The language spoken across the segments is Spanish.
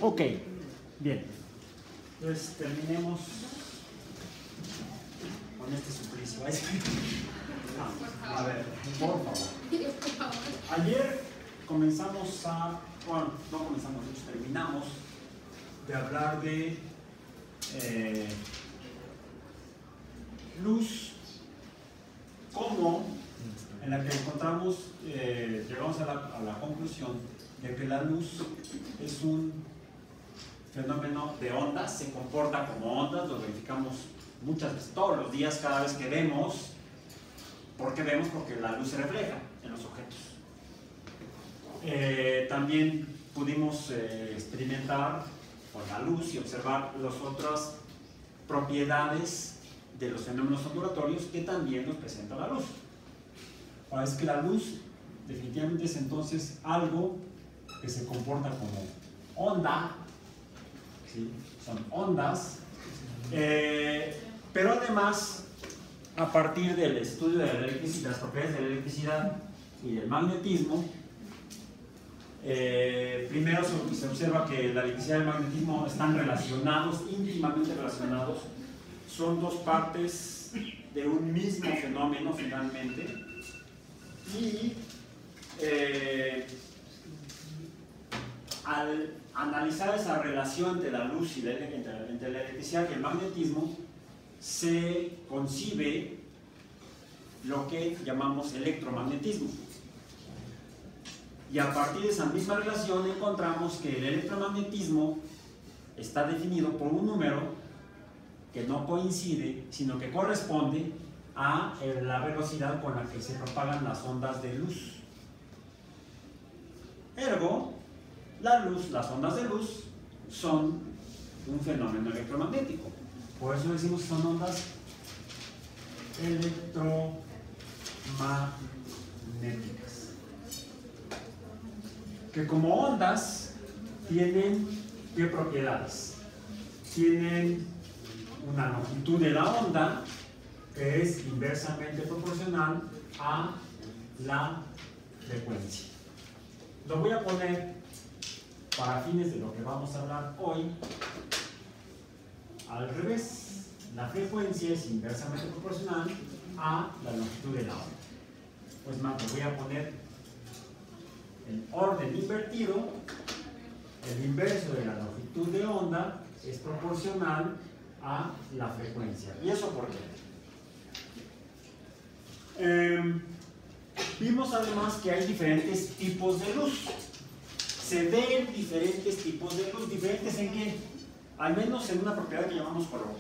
Ok, bien. Entonces terminemos con este suplicio. No, a ver, por favor. Ayer comenzamos a, bueno, no comenzamos, terminamos de hablar de luz como en la que encontramos, llegamos a la conclusión de que la luz es un fenómeno de ondas, se comporta como ondas, lo verificamos muchas veces, todos los días, cada vez que vemos. ¿Por qué vemos? Porque la luz se refleja en los objetos. También pudimos experimentar con la luz y observar las otras propiedades de los fenómenos ondulatorios que también nos presenta la luz. Ahora, es que la luz definitivamente es entonces algo que se comporta como onda, ¿sí? Son ondas, pero además, a partir del estudio de la electricidad, las propiedades de la electricidad y del magnetismo, primero se observa que la electricidad y el magnetismo están relacionados, íntimamente relacionados, son dos partes de un mismo fenómeno finalmente, y al analizar esa relación entre la luz y entre la electricidad y el magnetismo, se concibe lo que llamamos electromagnetismo. Y a partir de esa misma relación encontramos que el electromagnetismo está definido por un número que no coincide, sino que corresponde a la velocidad con la que se propagan las ondas de luz. Ergo, la luz, las ondas de luz son un fenómeno electromagnético. Por eso decimos que son ondas electromagnéticas. Que como ondas tienen ¿qué propiedades? Tienen una longitud de la onda que es inversamente proporcional a la frecuencia. Lo voy a poner para fines de lo que vamos a hablar hoy al revés. La frecuencia es inversamente proporcional a la longitud de la onda. Pues más, lo voy a poner en orden invertido. El inverso de la longitud de onda es proporcional a la frecuencia. ¿Y eso por qué? Vimos además que hay diferentes tipos de luz. Se ven diferentes tipos de luz. ¿Diferentes en qué? Al menos en una propiedad que llamamos color.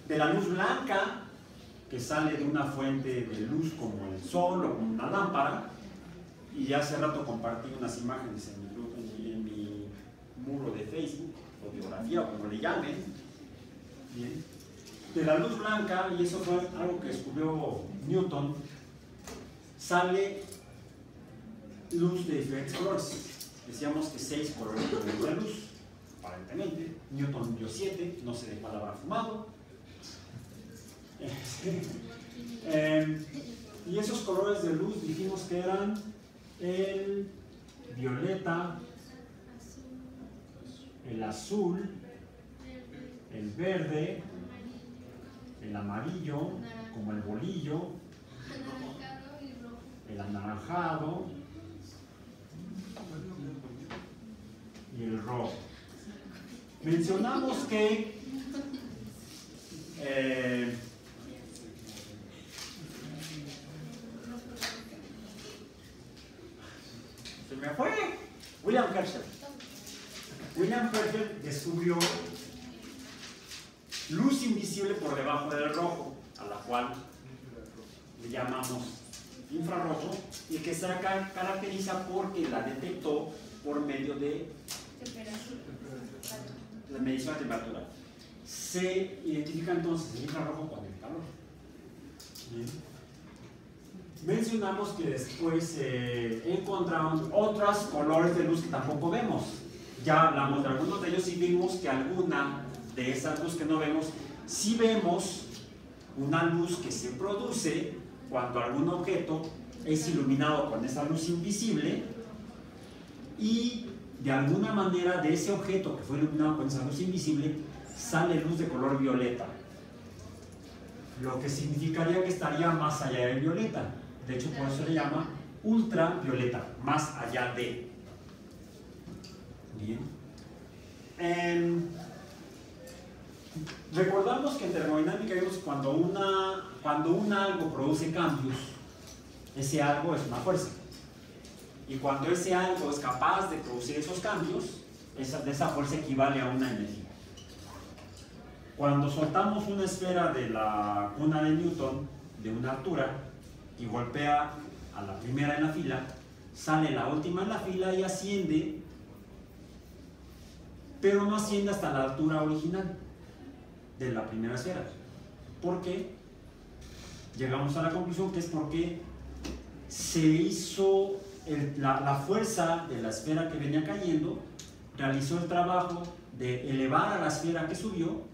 De la luz blanca, que sale de una fuente de luz como el sol o como una lámpara, y ya hace rato compartí unas imágenes en mi muro de Facebook, o biografía, o como le llamen. Bien. De la luz blanca, y eso fue algo que descubrió Newton, sale luz de diferentes colores. Decíamos que 6 colores de la luz, aparentemente. Newton dio 7, no sé de cuál habrá fumado. Y esos colores de luz dijimos que eran el violeta, el azul, el verde, el amarillo, como el bolillo, el anaranjado y el rojo. Mencionamos que se me fue William Herschel. William Herschel descubrió luz invisible por debajo del rojo, a la cual le llamamos infrarrojo, y que se caracteriza porque la detectó por medio de la medición de temperatura. Se identifica entonces el infrarrojo con el calor. Bien. Mencionamos que después encontraron otros colores de luz que tampoco vemos. Ya hablamos de algunos de ellos y vimos que alguna de esas luz que no vemos, sí vemos una luz que se produce cuando algún objeto es iluminado con esa luz invisible, y de alguna manera de ese objeto que fue iluminado con esa luz invisible sale luz de color violeta, lo que significaría que estaría más allá del violeta. De hecho, por eso le llama ultravioleta, más allá de. Bien. Recordamos que en termodinámica vimos que cuando un algo produce cambios, ese algo es una fuerza. Y cuando ese algo es capaz de producir esos cambios, esa fuerza equivale a una energía. Cuando soltamos una esfera de la cuna de Newton, de una altura, y golpea a la primera en la fila, sale la última en la fila y asciende, pero no asciende hasta la altura original de la primera esfera. ¿Por qué? Llegamos a la conclusión que es porque se hizo la fuerza de la esfera que venía cayendo, realizó el trabajo de elevar a la esfera que subió,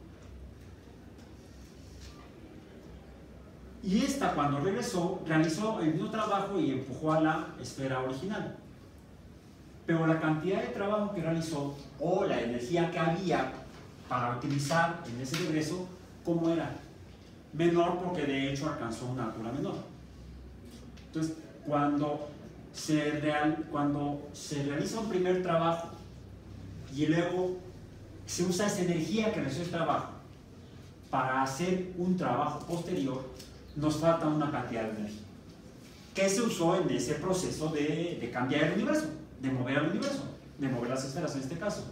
y esta, cuando regresó, realizó el mismo trabajo y empujó a la esfera original. Pero la cantidad de trabajo que realizó, o la energía que había para utilizar en ese regreso, ¿cómo era? Menor, porque de hecho alcanzó una altura menor. Entonces, cuando se realiza un primer trabajo y luego se usa esa energía que realizó el trabajo para hacer un trabajo posterior, nos falta una cantidad de energía que se usó en ese proceso de cambiar el universo, de mover el universo, de mover las esferas en este caso.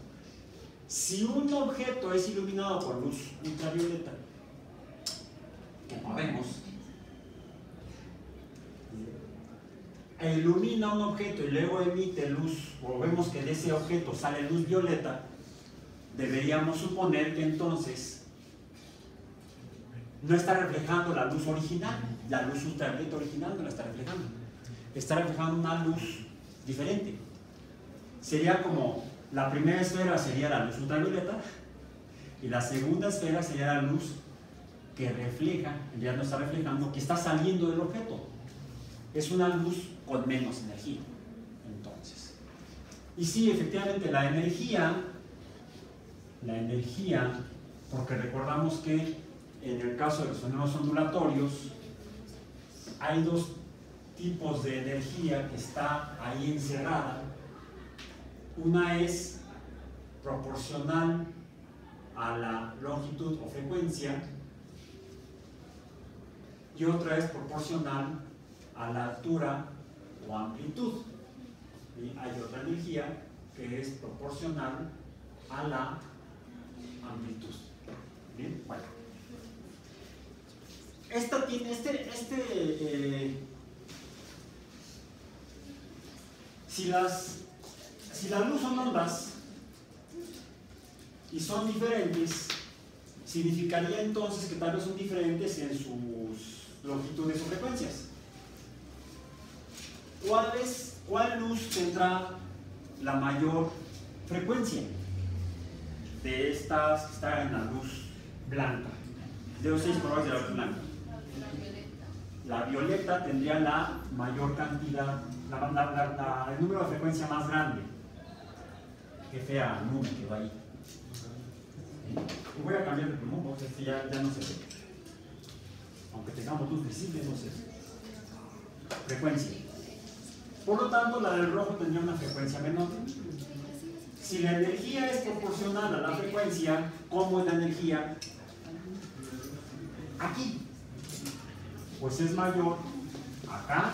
Si un objeto es iluminado por luz ultravioleta, que no vemos, e ilumina un objeto y luego emite luz, o vemos que de ese objeto sale luz violeta, deberíamos suponer que entonces no está reflejando la luz original, la luz ultravioleta original no la está reflejando, está reflejando una luz diferente. Sería como la primera esfera sería la luz ultravioleta y la segunda esfera sería la luz que refleja, en realidad no está reflejando, que está saliendo del objeto. Es una luz con menos energía, entonces. Y sí, efectivamente, la energía, porque recordamos que en el caso de los fenómenos ondulatorios, hay dos tipos de energía que está ahí encerrada. Una es proporcional a la longitud o frecuencia y otra es proporcional a la altura o amplitud. Y hay otra energía que es proporcional a la amplitud. Bien, bueno. Esta tiene si la luz son ondas y son diferentes, significaría entonces que tal vez son diferentes en sus longitudes o frecuencias. ¿Cuál luz tendrá la mayor frecuencia de estas que están en la luz blanca? De los 6 colores de la luz blanca. La violeta tendría la mayor cantidad, el número de frecuencia más grande. Qué fea nube que va ahí. Y voy a cambiar de plumón porque este ya no se ve. Aunque tengamos luz visible, no se ve. Frecuencia. Por lo tanto, la del rojo tendría una frecuencia menor. Si la energía es proporcional a la frecuencia, ¿cómo es la energía aquí? Pues es mayor acá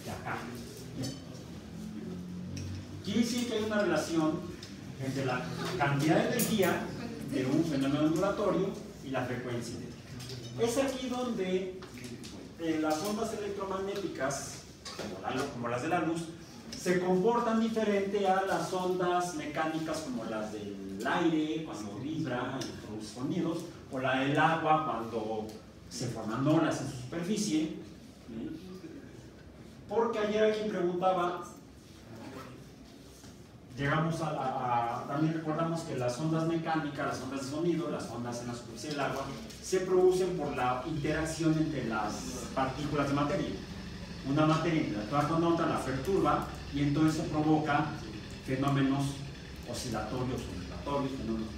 que acá. Quiere decir que hay una relación entre la cantidad de energía de un fenómeno ondulatorio y la frecuencia. Es aquí donde las ondas electromagnéticas, como las de la luz, se comportan diferente a las ondas mecánicas como las del aire, cuando vibra y produce sonidos, o la del agua cuando se forman olas en su superficie. Porque ayer alguien preguntaba, también recordamos que las ondas mecánicas, las ondas de sonido, las ondas en la superficie del agua, se producen por la interacción entre las partículas de materia. Una materia interactúa con otra, la perturba y entonces provoca fenómenos oscilatorios o ondulatorios, fenómenos.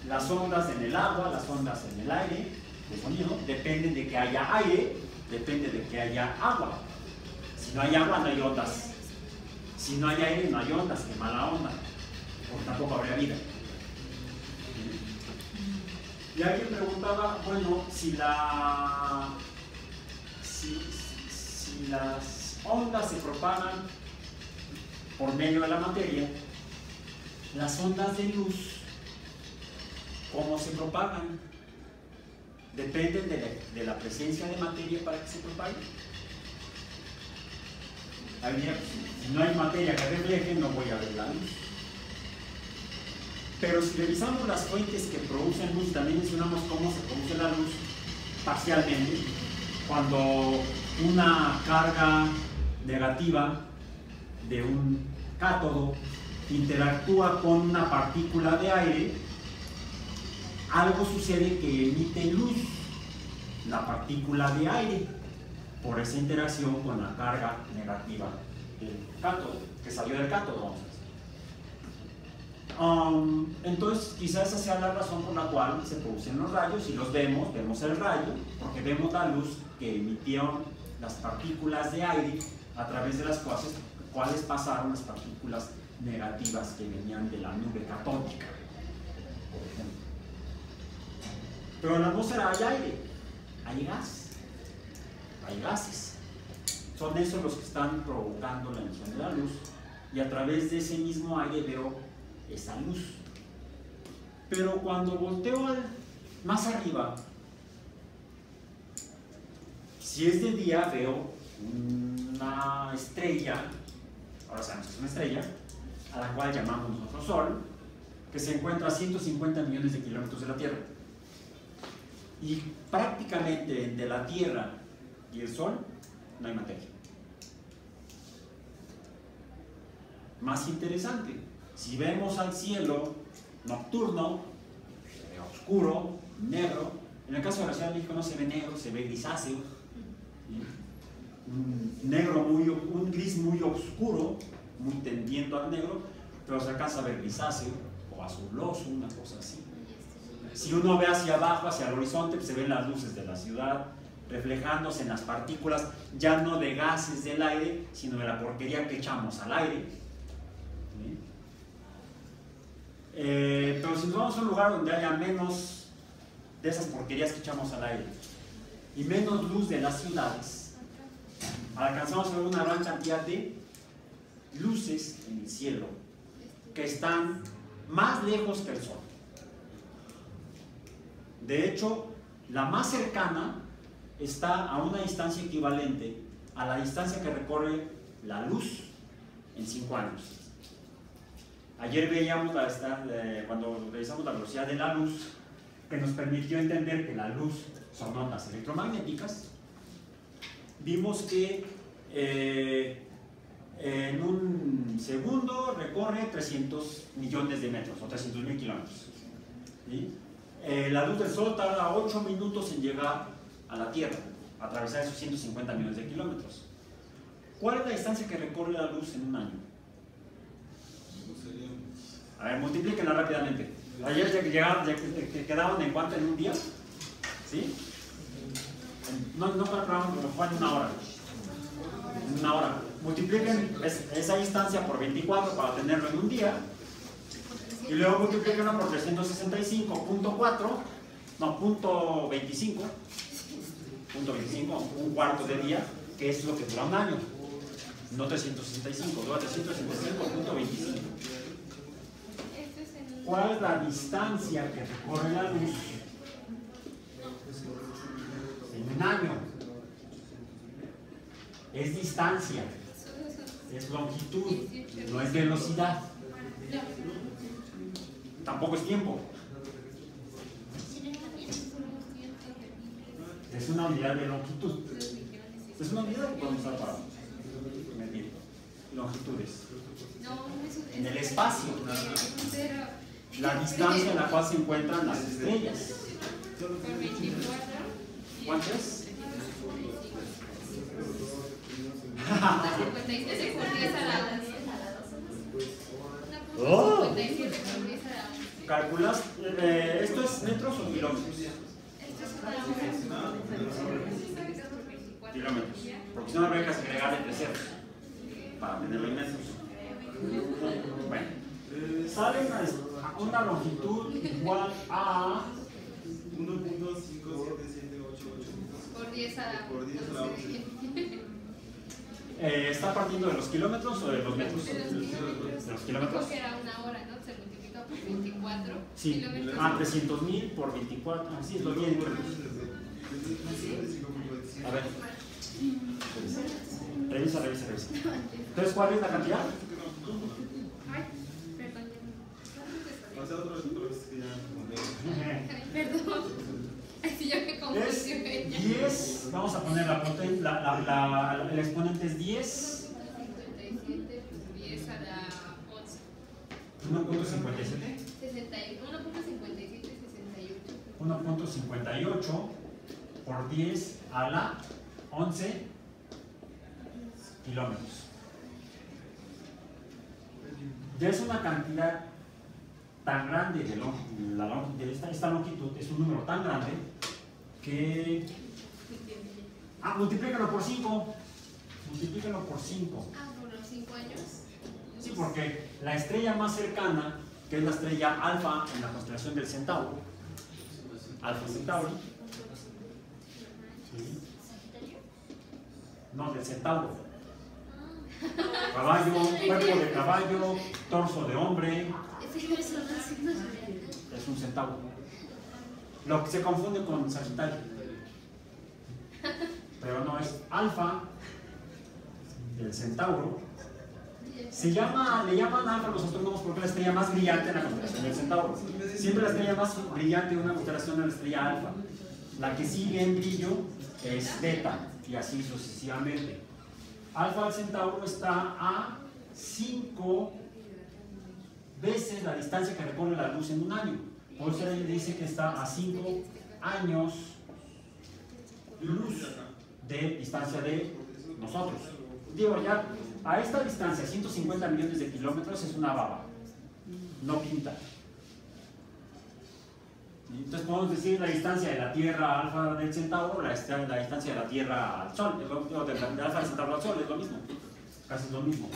Las ondas en el agua, las ondas en el aire, de sonido, dependen de que haya aire, depende de que haya agua. Si no hay agua, no hay ondas. Si no hay aire, no hay ondas, qué mala onda, porque tampoco habría vida. Y alguien preguntaba, bueno, si las ondas se propagan por medio de la materia, las ondas de luz, ¿cómo se propagan? Dependen de la presencia de materia para que se propaguen. Si no hay materia que refleje, no voy a ver la luz. Pero si revisamos las fuentes que producen luz, también mencionamos cómo se produce la luz parcialmente. Cuando una carga negativa de un cátodo interactúa con una partícula de aire, algo sucede que emite luz, la partícula de aire, por esa interacción con la carga negativa del cátodo, que salió del cátodo, vamos a decir. Entonces, quizás esa sea la razón por la cual se producen los rayos y los vemos el rayo, porque vemos la luz que emitieron las partículas de aire a través de las cuales pasaron las partículas negativas que venían de la nube catódica, por ejemplo. Pero en la atmósfera hay aire, hay gas, hay gases. Son esos los que están provocando la emisión de la luz, y a través de ese mismo aire veo esa luz. Pero cuando volteo más arriba, si es de día, veo una estrella, ahora sabemos que es una estrella, a la cual llamamos nosotros Sol, que se encuentra a 150 millones de kilómetros de la Tierra. Y prácticamente entre la Tierra y el Sol no hay materia. Más interesante, si vemos al cielo nocturno, se ve oscuro, negro. En el caso de la Ciudad de México no se ve negro, se ve grisáceo, un gris muy oscuro, muy tendiendo al negro, pero se alcanza a ver grisáceo o azuloso, una cosa así. Si uno ve hacia abajo, hacia el horizonte, pues se ven las luces de la ciudad reflejándose en las partículas, ya no de gases del aire, sino de la porquería que echamos al aire. Pero si nos vamos a un lugar donde haya menos de esas porquerías que echamos al aire y menos luz de las ciudades, alcanzamos a ver una gran cantidad de luces en el cielo que están más lejos que el Sol. De hecho, la más cercana está a una distancia equivalente a la distancia que recorre la luz en 5 años. Ayer veíamos cuando revisamos la velocidad de la luz, que nos permitió entender que la luz son ondas electromagnéticas. Vimos que en un segundo recorre 300 millones de metros o 300.000 kilómetros. ¿Sí? La luz del Sol tarda 8 minutos en llegar a la Tierra, a atravesar esos 150 millones de kilómetros. ¿Cuál es la distancia que recorre la luz en un año? A ver, multiplíquenla rápidamente. Ayer quedaban en cuánto en un día, ¿sí? No calculamos, pero fue en una hora. En una hora. Multipliquen esa distancia por 24 para tenerlo en un día. Y luego multiplíquenlo por 365.4, no, punto 25, un cuarto de día, que es lo que dura un año. No 365, dura 365.25. ¿Cuál es la distancia que recorre la luz en un año? Es distancia, es longitud, no es velocidad. Tampoco es tiempo. Es una unidad de longitud. Es una unidad que podemos usar para medir longitudes. En el espacio, la distancia en la cual se encuentran las estrellas. ¿Cuánto es? 56 por 10 a la 12. 57 por 10 a la 11. Calculas, ¿esto es metros o kilómetros? Esto es una hora. Kilómetros. Porque si no habría que agregarle 3 ceros para tenerlo en metros. Bueno, sale una longitud igual a 1.57788 Por 10 a la 11. ¿Está partiendo de los kilómetros o de los metros? De los kilómetros. De los kilómetros. Porque era una hora, ¿no? Se multiplica por 24 Sí. kilómetros. 300.000 por 24. Así es lo bien. A ver. Revisa. Entonces, ¿cuál es la cantidad? Ay, perdón. Perdón. Ay, sí, yo me Es confundí. 10. Vamos a poner el exponente es 10. 57 por 10 a la 11. 1.57. 1.58 por 10 a la 11 kilómetros. Ya es una cantidad tan grande de esta longitud, es un número tan grande que... multiplícalo por 5. Multiplícalo por 5. Por los 5 años. Sí, porque la estrella más cercana, que es la estrella Alfa en la constelación del Centauro, Alfa Centauri, ¿sí? No, del Centauro. Caballo, cuerpo de caballo, torso de hombre, es un centauro. Lo que se confunde con Sagitario, pero no, es Alfa del Centauro. Le llaman Alfa a los astrónomos porque es la estrella más brillante en la constelación del Centauro. Siempre la estrella más brillante de una constelación es la estrella Alfa. La que sigue en brillo es Beta, y así sucesivamente. Alfa del Centauro está a 5 veces la distancia que recorre la luz en un año. Por eso él dice que está a 5 años luz de distancia de nosotros. Digo, ya a esta distancia, 150 millones de kilómetros, es una baba. No pinta. Entonces podemos decir la distancia de la Tierra Alfa del Centauro, la distancia de la Tierra al Sol, de Alfa del Centauro al Sol, es lo mismo, casi es lo mismo.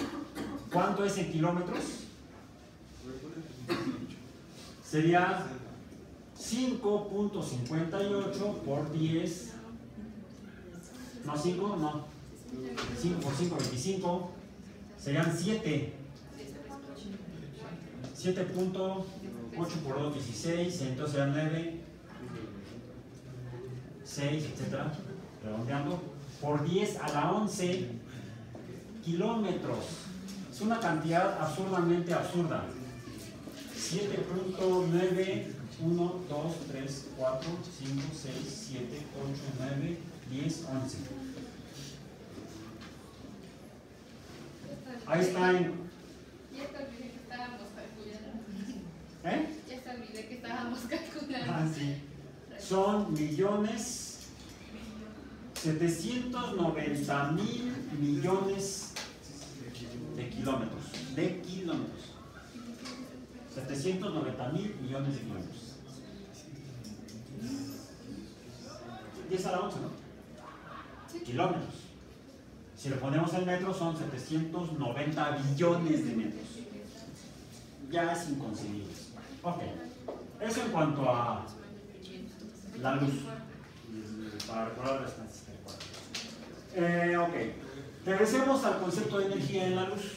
¿Cuánto es en kilómetros? Sería 5.58 por 10, no 5, no, 5 por 5, 25, serían 7. 7.8 por 2, 16, entonces serán 9, 6, etcétera, redondeando, por 10 a la 11 kilómetros. Es una cantidad absurdamente absurda. 7.9, 1, 2, 3, 4, 5, 6, 7, 8, 9, 10, 11. Ahí está en... Ya te olvidé que estábamos calculando. ¿Eh? Ya te olvidé que estábamos calculando. Ah, sí. Son 790.000.000.000 de kilómetros. 790.000 millones de kilómetros. 10 a la 11, ¿no? Sí. Kilómetros. Si lo ponemos en metros, son 790 billones de metros. Ya es inconcebible. Ok. Eso en cuanto a la luz. Para recordar las estadísticas. Ok. Regresemos al concepto de energía en la luz.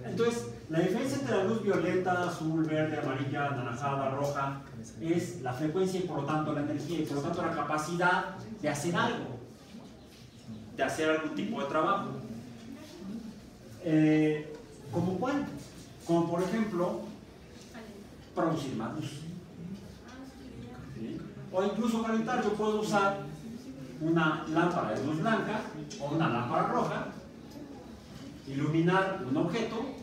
Entonces, la diferencia entre la luz violeta, azul, verde, amarilla, anaranjada, roja es la frecuencia y por lo tanto la energía y por lo tanto la capacidad de hacer algo, de hacer algún tipo de trabajo. ¿Como cuál? Como por ejemplo, producir más luz. ¿Sí? O incluso calentar. Yo puedo usar una lámpara de luz blanca o una lámpara roja, iluminar un objeto,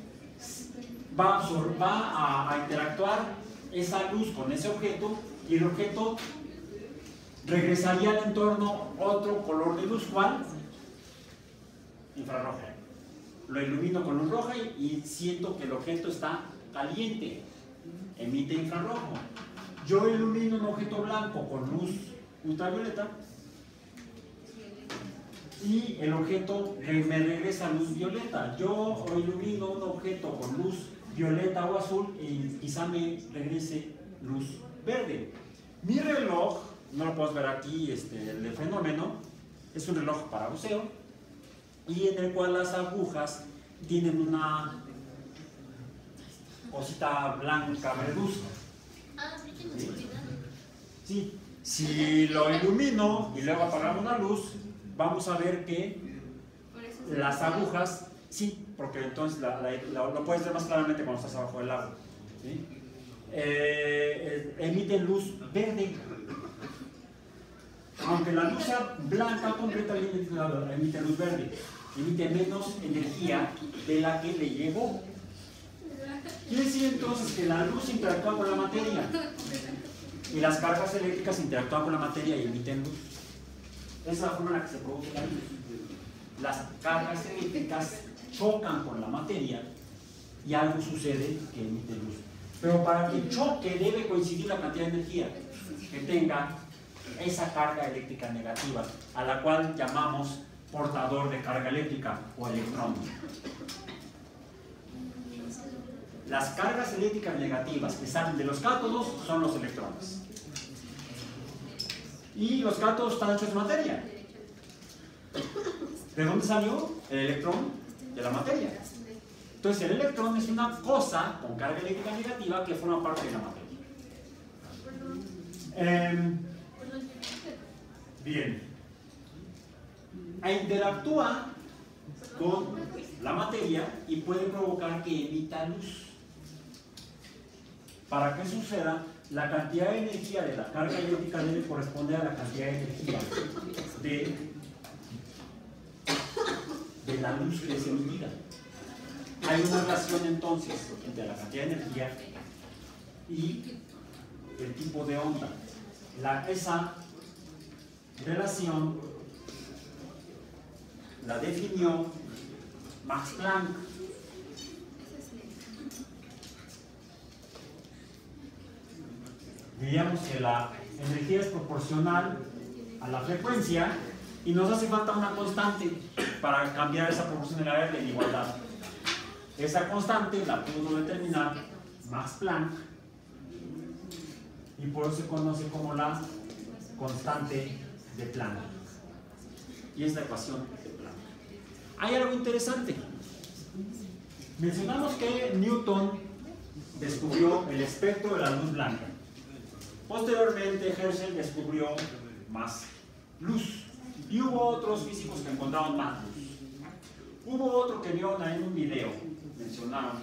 va a interactuar esa luz con ese objeto y el objeto regresaría al entorno otro color de luz. ¿Cuál? Infrarroja. lo ilumino con luz roja y siento que el objeto está caliente, emite infrarrojo. Yo ilumino un objeto blanco con luz ultravioleta y el objeto me regresa luz violeta. Yo ilumino un objeto con luz violeta o azul y quizá me regrese luz verde. Mi reloj, no lo puedes ver aquí, el de fenómeno, es un reloj para buceo y en el cual las agujas tienen una cosita blanca medusa. ¿Sí? Sí. Si lo ilumino y luego apagamos la luz, vamos a ver que las agujas, sí, porque entonces lo puedes ver más claramente cuando estás abajo del agua, ¿sí? Emiten luz verde. Aunque la luz sea blanca completamente, emite luz verde, emite menos energía de la que le llegó. Quiere decir entonces que la luz interactúa con la materia y las cargas eléctricas interactúan con la materia y emiten luz. Esa es la forma en la que se produce la luz. Las cargas eléctricas chocan con la materia y algo sucede que emite luz. Pero para que choque debe coincidir la cantidad de energía que tenga esa carga eléctrica negativa, a la cual llamamos portador de carga eléctrica o electrón. Las cargas eléctricas negativas que salen de los cátodos son los electrones. Y los cátodos están hechos de materia. ¿De dónde salió el electrón? De la materia. Entonces el electrón es una cosa con carga eléctrica negativa que forma parte de la materia. Bien. Interactúa con la materia y puede provocar que emita luz. Para que suceda, la cantidad de energía de la carga eléctrica debe corresponder a la cantidad de energía de la luz que es emitida. Hay una relación entonces entre la cantidad de energía y el tipo de onda. Esa relación la definió Max Planck. Diríamos que la energía es proporcional a la frecuencia y nos hace falta una constante para cambiar esa proporcionalidad de igualdad. Esa constante la pudo determinar Max Planck y por eso se conoce como la constante de Planck. Y es la ecuación de Planck. Hay algo interesante. Mencionamos que Newton descubrió el espectro de la luz blanca. Posteriormente, Herschel descubrió más luz. Y hubo otros físicos que encontraron más luz. Hubo otro que vieron ahí en un video, mencionaron,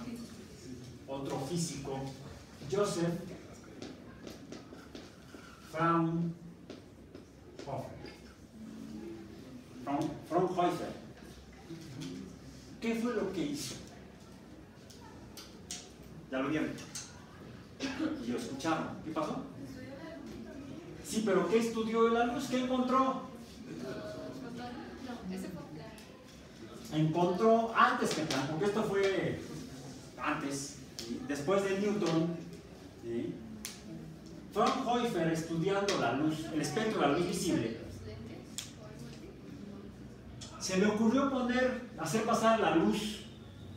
otro físico, Joseph Fraunhofer. ¿Qué fue lo que hizo? Ya lo vieron. Y lo escucharon. ¿Qué pasó? Sí, pero ¿qué estudió de la luz? ¿Qué encontró? Encontró antes que Planck, porque esto fue antes, ¿sí? Después de Newton, ¿sí? Fraunhofer, estudiando la luz, el espectro de la luz visible, se le ocurrió hacer pasar la luz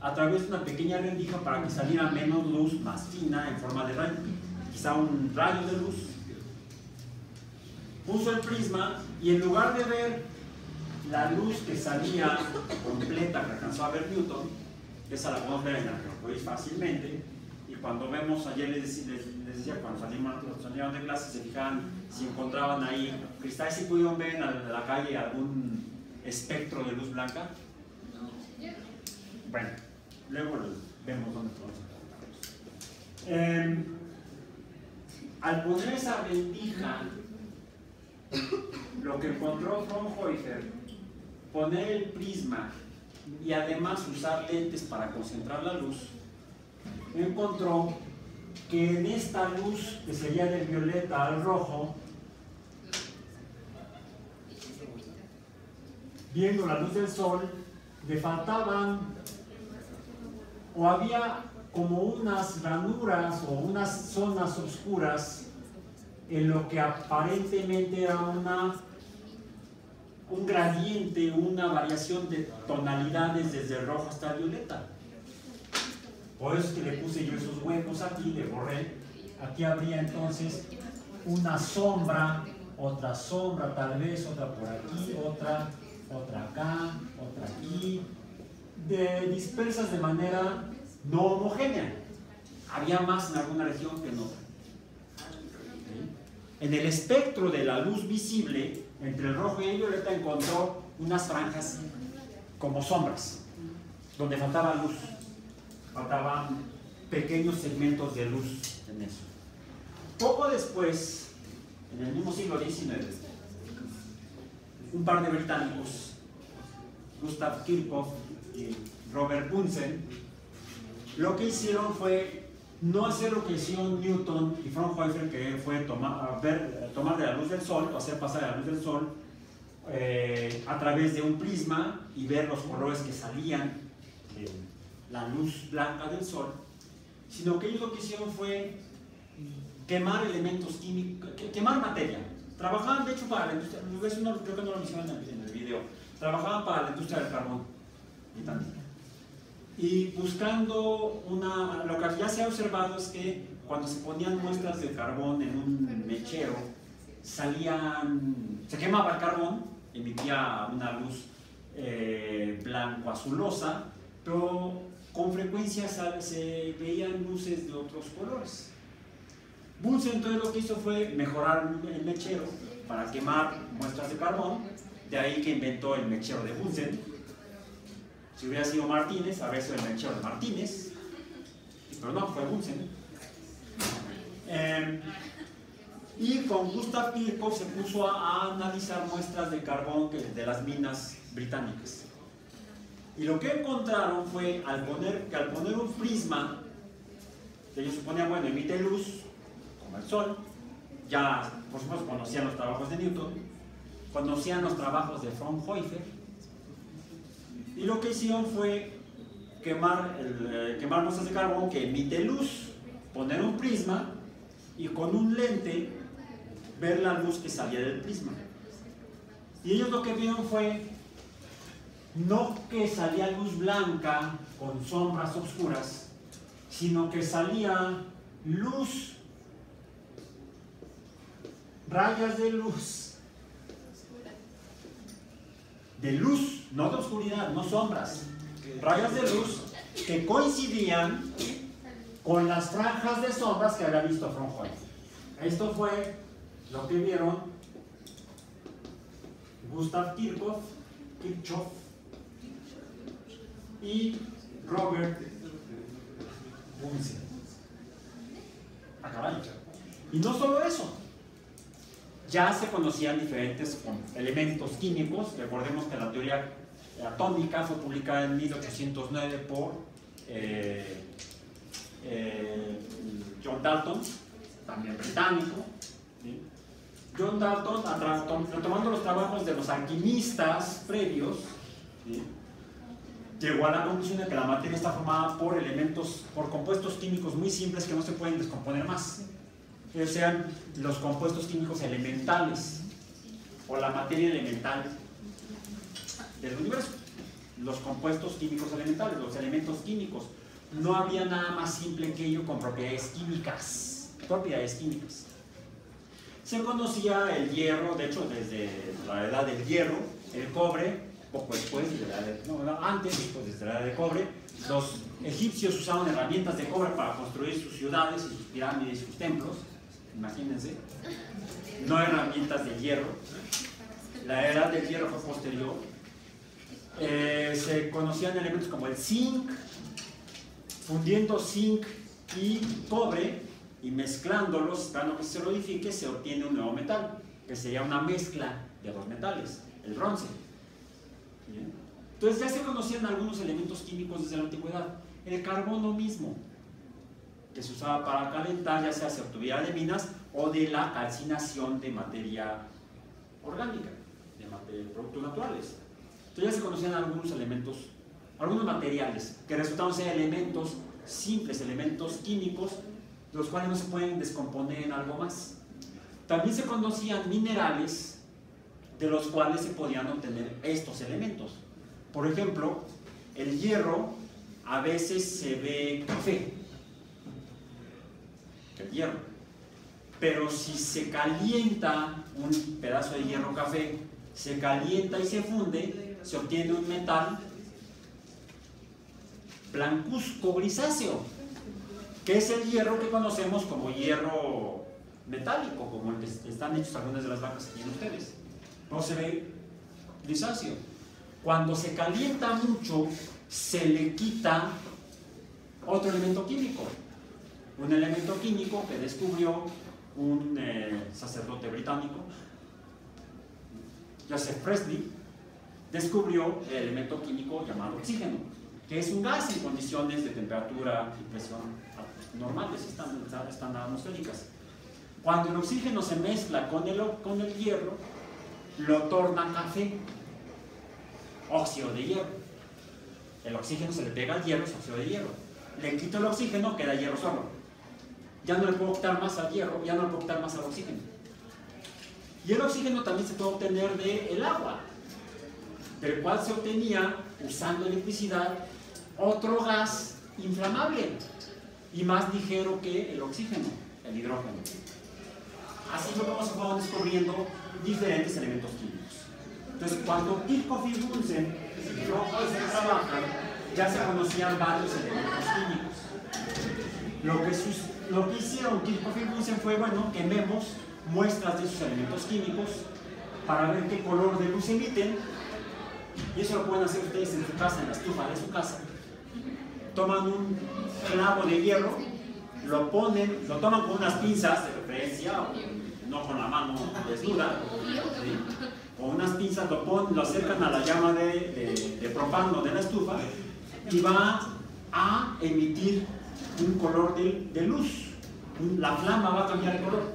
a través de una pequeña rendija para que saliera menos luz, más fina, en forma de rayo, quizá un rayo de luz. Puso el prisma y en lugar de ver la luz que salía completa, que alcanzó a ver Newton, esa la podemos ver en la que fácilmente, y cuando vemos, ayer les decía, cuando salían de clase, se fijaban si encontraban ahí cristales, si pudieron ver en la calle algún espectro de luz blanca. Bueno, luego vemos dónde podemos encontrarlos. Al poner esa rendija, lo que encontró Fraunhofer, poner el prisma y además usar lentes para concentrar la luz, encontró que en esta luz, que sería del violeta al rojo, viendo la luz del sol, le faltaban o había como unas ranuras o unas zonas oscuras en lo que aparentemente era un gradiente, una variación de tonalidades desde rojo hasta violeta. Por eso es que le puse yo esos huecos aquí, le borré. Aquí habría entonces una sombra, otra sombra tal vez, otra por aquí, otra acá, otra aquí, dispersas de manera no homogénea. Había más en alguna región que en otra. En el espectro de la luz visible, entre el rojo y el violeta, encontró unas franjas como sombras, donde faltaba luz, faltaban pequeños segmentos de luz en eso. Poco después, en el mismo siglo XIX, un par de británicos, Gustav Kirchhoff y Robert Bunsen, lo que hicieron fue no hacer lo que hicieron Newton y Fraunhofer, que fue tomar de la luz del sol, o hacer pasar la luz del sol a través de un prisma y ver los colores que salían de la luz blanca del sol, sino que ellos lo que hicieron fue quemar elementos químicos, quemar materia. Trabajaban, de hecho, para la industria, creo que no lo mencionan en el video, trabajaban para la industria del carbón británica. Y buscando lo que ya se ha observado es que cuando se ponían muestras de carbón en un mechero, se quemaba el carbón, emitía una luz blanco-azulosa, pero con frecuencia se veían luces de otros colores. Bunsen entonces lo que hizo fue mejorar el mechero para quemar muestras de carbón, de ahí que inventó el mechero de Bunsen. Si hubiera sido Martínez, habría sido el mechero de Martínez, pero no, fue Bunsen. Y con Gustav Kirchhoff se puso a analizar muestras de carbón de las minas británicas. Y lo que encontraron fue, al poner un prisma, que ellos suponían, bueno, emite luz, como el sol, ya, por supuesto, conocían los trabajos de Newton, conocían los trabajos de Fraunhofer, y lo que hicieron fue quemar muestras de carbón que emite luz, poner un prisma y con un lente ver la luz que salía del prisma. Y ellos lo que vieron fue no que salía luz blanca con sombras oscuras, sino que salía luz, rayas de luz, no de oscuridad, no sombras, rayas de luz que coincidían con las franjas de sombras que había visto Fraunhofer. Esto fue lo que vieron Gustav Kirchhoff y Robert Bunsen. Y no solo eso, ya se conocían diferentes elementos químicos. Recordemos que la teoría atómica fue publicada en 1809 por John Dalton, también británico. ¿Sí? John Dalton, retomando los trabajos de los alquimistas previos, ¿sí?, llegó a la conclusión de que la materia está formada por compuestos químicos muy simples que no se pueden descomponer más. Ellos sean los compuestos químicos elementales o la materia elemental del universo. Los compuestos químicos elementales, los elementos químicos. No había nada más simple que ello con propiedades químicas. Se conocía el hierro, de hecho desde la edad del hierro, el cobre, poco después, desde la edad de cobre. Los egipcios usaban herramientas de cobre para construir sus ciudades y sus pirámides y sus templos. Imagínense, no herramientas de hierro. La edad del hierro fue posterior. Se conocían elementos como el zinc, fundiendo zinc y cobre y mezclándolos, esperando que se solidifique, se obtiene un nuevo metal, que sería una mezcla de dos metales, el bronce. ¿Bien? Entonces ya se conocían algunos elementos químicos desde la antigüedad. El carbono mismo, que se usaba para calentar, ya sea se obtuviera de minas o de la calcinación de materia orgánica, de productos naturales. Entonces ya se conocían algunos elementos algunos materiales que resultaron ser elementos simples, elementos químicos, los cuales no se pueden descomponer en algo más. También se conocían minerales de los cuales se podían obtener estos elementos. Por ejemplo, el hierro a veces se ve café, el hierro, pero si se calienta un pedazo de hierro café, se calienta y se funde, se obtiene un metal blancuzco grisáceo, que es el hierro que conocemos como hierro metálico, como el que están hechos algunas de las vacas que tienen ustedes. No se ve grisáceo. Cuando se calienta mucho, se le quita otro elemento químico. Un elemento químico que descubrió un sacerdote británico, Joseph Priestley, descubrió el elemento químico llamado oxígeno, que es un gas en condiciones de temperatura y presión normales, están atmosféricas. Cuando el oxígeno se mezcla con el hierro, lo torna café, óxido de hierro. El oxígeno se le pega al hierro, es óxido de hierro. Le quito el oxígeno, queda hierro solo. Ya no le puedo quitar más al hierro, ya no le puedo quitar más al oxígeno. Y el oxígeno también se puede obtener del agua, del cual se obtenía, usando electricidad, otro gas inflamable y más ligero que el oxígeno, el hidrógeno. Así fue como se fueron descubriendo diferentes elementos químicos. Entonces, cuando Kirchhoff y Bunsen trabajan, ya se conocían varios elementos químicos. Lo que hicieron Kirchhoff y Bunsen fue, bueno, quememos muestras de esos elementos químicos para ver qué color de luz emiten, y eso lo pueden hacer ustedes en su casa, en la estufa de su casa. Toman un clavo de hierro, lo toman con unas pinzas de preferencia, no con la mano desnuda, ¿sí? Con unas pinzas lo acercan a la llama de propano de la estufa y va a emitir un color de luz. La flama va a cambiar de color.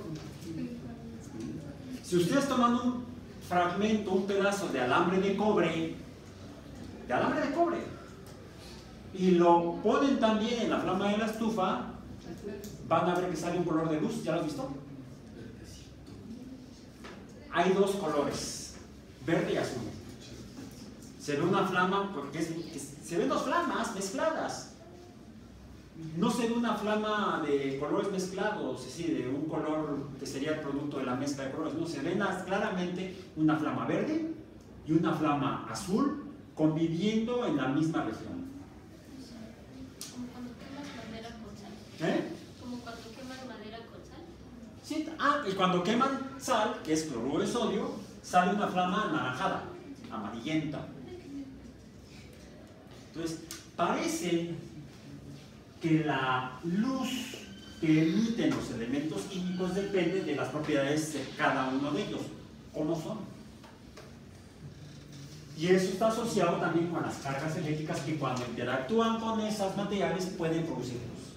Si ustedes toman un fragmento, un pedazo de alambre de cobre, y lo ponen también en la flama de la estufa, van a ver que sale un color de luz. ¿Ya lo has visto? Hay dos colores, verde y azul. Se ve una flama, porque se ven dos flamas mezcladas. No se ve una flama de colores mezclados, es decir, de un color que sería el producto de la mezcla de colores. No, se ven claramente una flama verde y una flama azul conviviendo en la misma región. Como cuando quemas madera con sal. Como cuando quemas madera con sal. Sí, y cuando queman sal, que es cloruro de sodio, sale una flama anaranjada, amarillenta. Entonces, parece que la luz que emiten los elementos químicos depende de las propiedades de cada uno de ellos, cómo son. Y eso está asociado también con las cargas eléctricas que cuando interactúan con esos materiales pueden producir luz.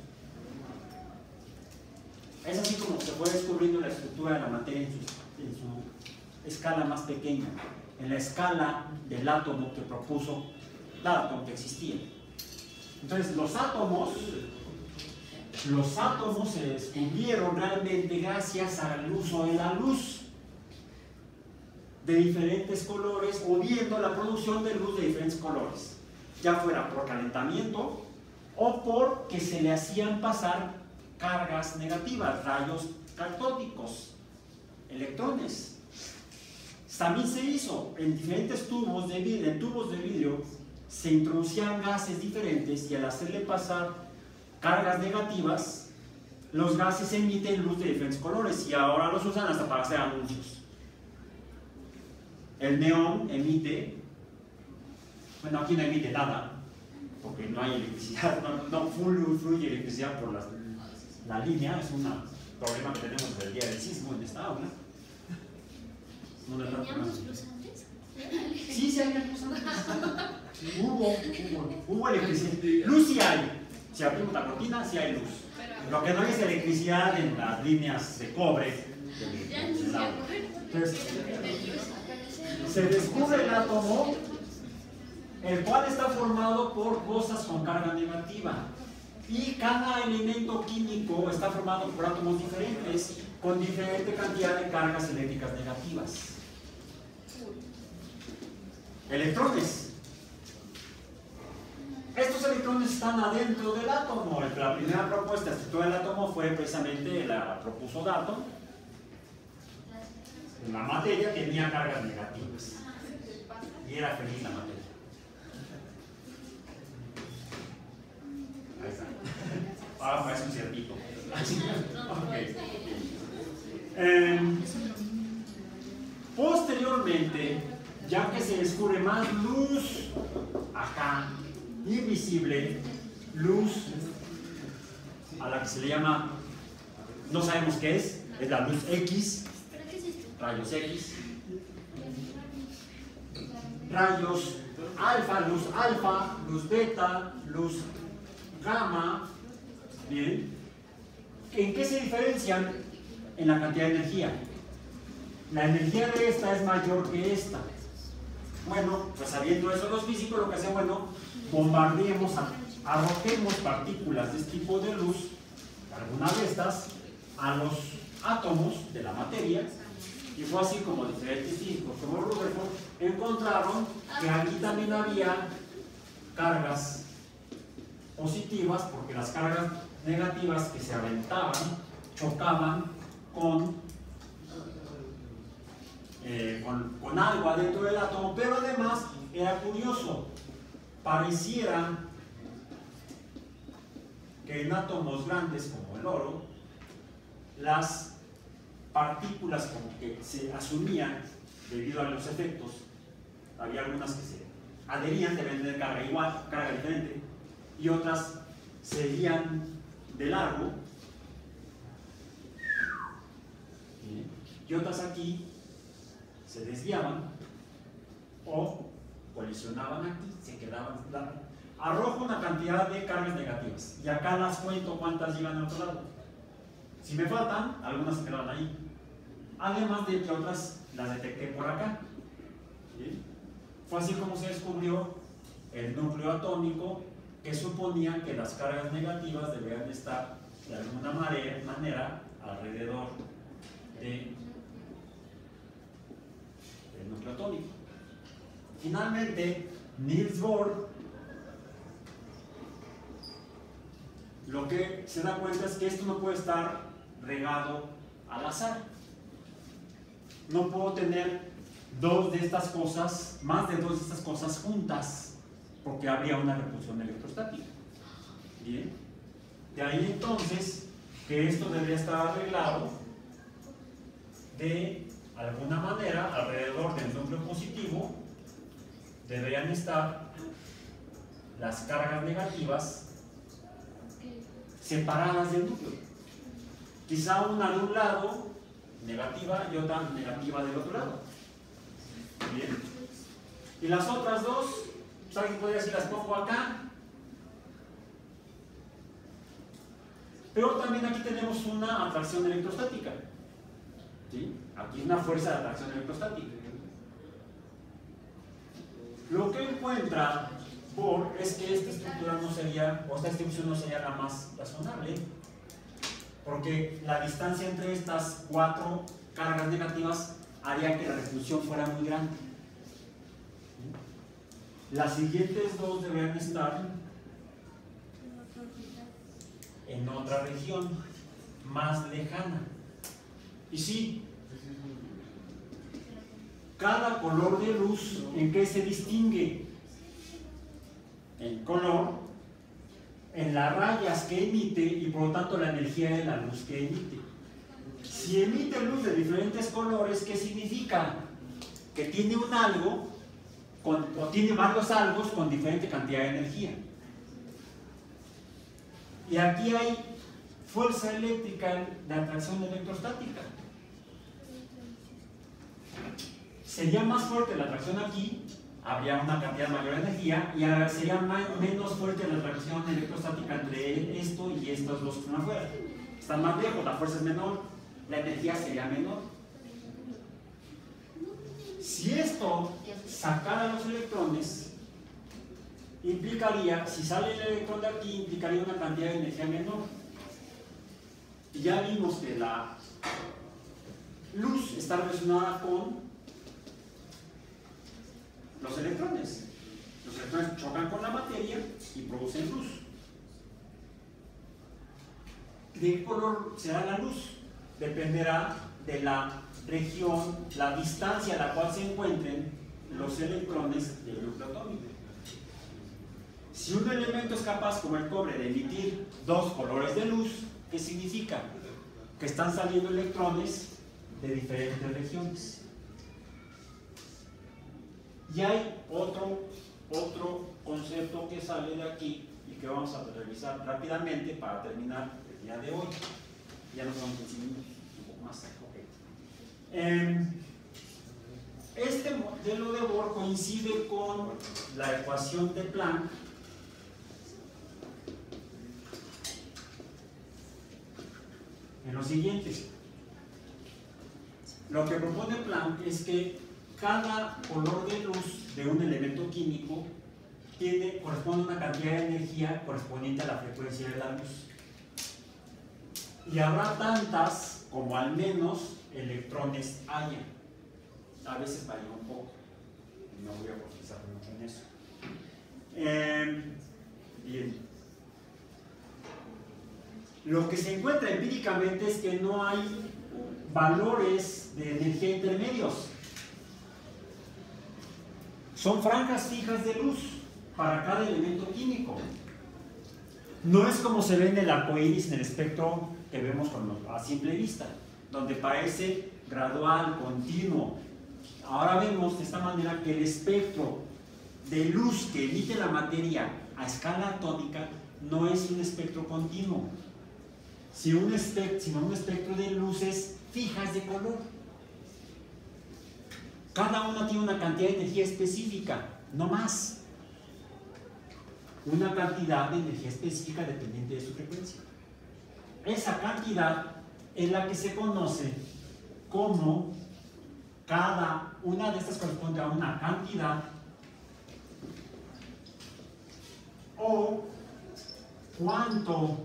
Es así como se fue descubriendo la estructura de la materia en su escala más pequeña, en la escala del átomo que propuso Dalton, que existía. Entonces los átomos se descubrieron realmente gracias al uso de la luz de diferentes colores o viendo la producción de luz de diferentes colores, ya fuera por calentamiento o porque se le hacían pasar cargas negativas, rayos catódicos, electrones. También se hizo en diferentes tubos de vidrio, se introducían gases diferentes y al hacerle pasar cargas negativas, los gases emiten luz de diferentes colores y ahora los usan hasta para hacer anuncios. El neón emite, bueno, aquí no emite nada, porque no hay electricidad, no fluye electricidad por la línea, es un problema que tenemos desde el día del sismo en esta aula. ¿Teníamos luz antes? Sí, había luz antes. Hubo electricidad. Luz sí hay. Si abrimos la cortina, sí hay luz. Lo que no hay es electricidad en las líneas de cobre. Entonces, se descubre el átomo el cual está formado por cosas con carga negativa. Y cada elemento químico está formado por átomos diferentes con diferente cantidad de cargas eléctricas negativas. Electrones. Estos electrones están adentro del átomo. La primera propuesta de estructura del átomo fue precisamente la propuso Dalton. La materia tenía cargas negativas y era feliz la materia. Ahí está. Ahora parece un ciervito. Okay. Posteriormente, ya que se descubre más luz acá, invisible, luz a la que se le llama, no sabemos qué es la luz X, rayos X, rayos alfa, luz beta, luz gamma. Bien, ¿en qué se diferencian? En la cantidad de energía. La energía de esta es mayor que esta. Bueno, pues sabiendo eso los físicos lo que hacen, bueno, bombardeemos, arrojemos partículas de este tipo de luz, alguna de estas, a los átomos de la materia, y fue así como diferentes físicos como Rutherford encontraron que aquí también había cargas positivas, porque las cargas negativas que se aventaban chocaban con algo adentro del átomo, pero además era curioso, pareciera que en átomos grandes como el oro, las partículas como que se asumían debido a los efectos, había algunas que se adherían, deben tener carga igual, carga diferente, y otras seguían de largo, y otras aquí se desviaban o colisionaban aquí, se quedaban. Arrojo una cantidad de cargas negativas y acá las cuento cuántas llegan al otro lado. Si me faltan, algunas se quedaban ahí. Además de que otras las detecté por acá. ¿Sí? Fue así como se descubrió el núcleo atómico, que suponía que las cargas negativas deberían estar de alguna manera alrededor del núcleo atómico. Finalmente, Niels Bohr lo que se da cuenta es que esto no puede estar regado al azar. No puedo tener dos de estas cosas, más de dos de estas cosas juntas, porque habría una repulsión electrostática. Bien, de ahí entonces que esto debería estar arreglado de alguna manera alrededor del núcleo positivo. Deberían estar las cargas negativas separadas del núcleo. Quizá una de un lado negativa y otra negativa del otro lado. Bien. Y las otras dos, pues alguien podría decir, las pongo acá. Pero también aquí tenemos una atracción electrostática. ¿Sí? Aquí una fuerza de atracción electrostática. Lo que encuentra Bohr es que esta estructura no sería, o esta distribución no sería la más razonable, porque la distancia entre estas cuatro cargas negativas haría que la repulsión fuera muy grande. Las siguientes dos deberían estar en otra región más lejana. Y sí, cada color de luz, ¿en qué se distingue? En color, en las rayas que emite y por lo tanto la energía de la luz que emite. Si emite luz de diferentes colores, ¿qué significa? Que tiene un algo o tiene varios algos con diferente cantidad de energía. Y aquí hay fuerza eléctrica de atracción electrostática. Sería más fuerte la atracción aquí, habría una cantidad mayor de energía, y sería menos fuerte la atracción electrostática entre esto y estos dos que están afuera. Están más lejos, la fuerza es menor, la energía sería menor. Si esto sacara los electrones, implicaría, si sale el electrón de aquí, implicaría una cantidad de energía menor. Y ya vimos que la luz está relacionada con los electrones. Los electrones chocan con la materia y producen luz. ¿De qué color será la luz? Dependerá de la región, la distancia a la cual se encuentren los electrones del núcleo atómico. Si un elemento es capaz, como el cobre, de emitir dos colores de luz, ¿qué significa? Que están saliendo electrones de diferentes regiones. Y hay otro concepto que sale de aquí y que vamos a revisar rápidamente para terminar el día de hoy. Ya nos vamos en 5 minutos, un poco más. Este modelo de Bohr coincide con la ecuación de Planck en lo siguiente. Lo que propone Planck es que cada color de luz de un elemento químico corresponde a una cantidad de energía correspondiente a la frecuencia de la luz. Y habrá tantas como al menos electrones haya. A veces varía un poco. No voy a profundizar mucho en eso. Bien. Lo que se encuentra empíricamente es que no hay valores de energía intermedios. Son franjas fijas de luz para cada elemento químico. No es como se ve en el arco iris, en el espectro que vemos a simple vista, donde parece gradual, continuo. Ahora vemos de esta manera que el espectro de luz que emite la materia a escala atómica no es un espectro continuo, sino un espectro de luces fijas de color. Cada una tiene una cantidad de energía específica, no más. Una cantidad de energía específica dependiente de su frecuencia. Esa cantidad es la que se conoce como cada una de estas corresponde a una cantidad o cuánto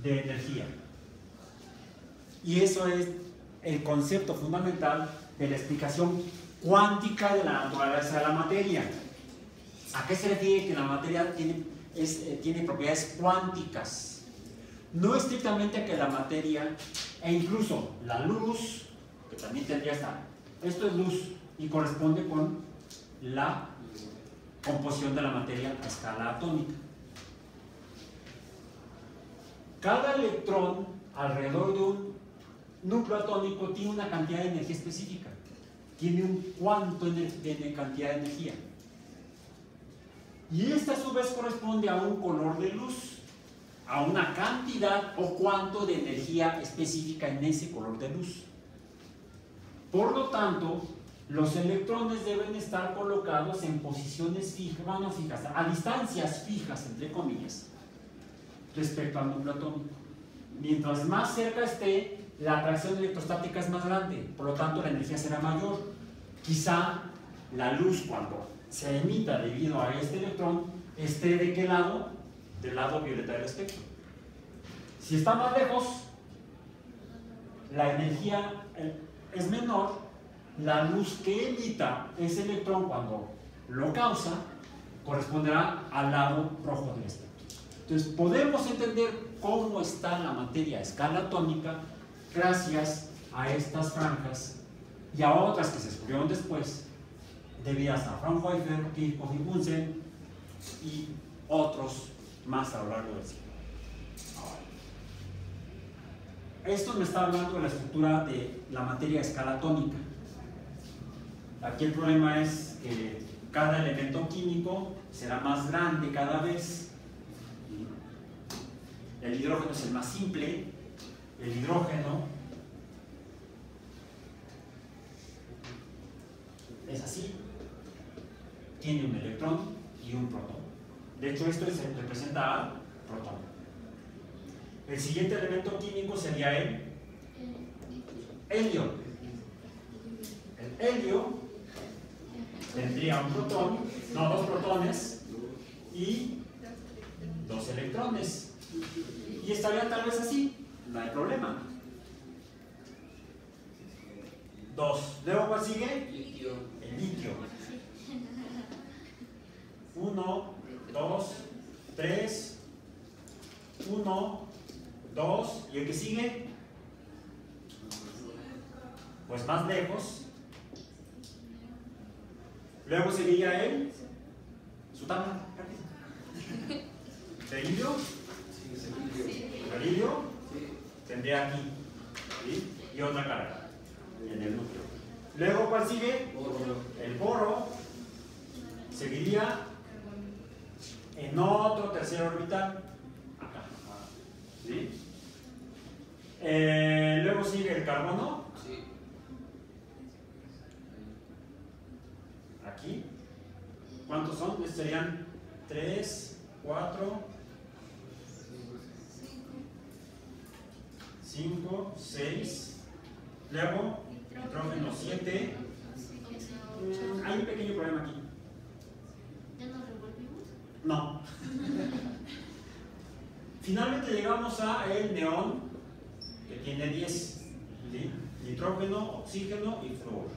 de energía. Y eso es el concepto fundamental de la explicación cuántica de la naturaleza de la materia. ¿A qué se refiere que la materia tiene propiedades cuánticas? No estrictamente que la materia, e incluso la luz, que también tendría esto es luz y corresponde con la composición de la materia a escala atómica. Cada electrón alrededor de un núcleo atómico tiene una cantidad de energía específica, tiene un cuánto de cantidad de energía. Y esta a su vez corresponde a un color de luz, a una cantidad o cuánto de energía específica en ese color de luz. Por lo tanto, los electrones deben estar colocados en posiciones fijas, a distancias fijas, entre comillas, respecto al núcleo atómico. Mientras más cerca esté, la atracción electrostática es más grande, por lo tanto la energía será mayor. Quizá la luz, cuando se emita debido a este electrón, esté ¿de qué lado? Del lado violeta del espectro. Si está más lejos, la energía es menor, la luz que emita ese electrón cuando lo causa corresponderá al lado rojo del espectro. Entonces podemos entender cómo está la materia a escala atómica gracias a estas franjas y a otras que se descubrieron después, debidas a Fraunhofer, Kirchhoff y Bunsen y otros más a lo largo del siglo. Esto me está hablando de la estructura de la materia a escala atómica. Aquí el problema es que cada elemento químico será más grande cada vez. El hidrógeno es el más simple. El hidrógeno es así. Tiene un electrón y un protón. De hecho, esto representa al protón. El siguiente elemento químico sería el helio. El helio tendría un protón, no, dos protones y 2 electrones. Y estaría tal vez así, no hay problema. 2. Luego, ¿cuál sigue? Litio. El litio. 1, 2, 3, 1, 2, ¿y el que sigue? Pues más lejos. Luego seguiría él, su tabla. ¿Berilio? Berilio tendría aquí, ¿sí? Y otra carga en el núcleo. Luego, ¿cuál sigue? El boro. Seguiría en otro tercer orbital. Acá. ¿Sí? Luego sigue el carbono. Sí. Aquí. ¿Cuántos son? Estos serían 3, 4, 5, 6. Luego, nitrógeno 7. Hay un pequeño problema aquí. ¿Ya nos revolvimos? No. Finalmente llegamos a el neón, que tiene 10. ¿Sí? Nitrógeno, oxígeno y flúor.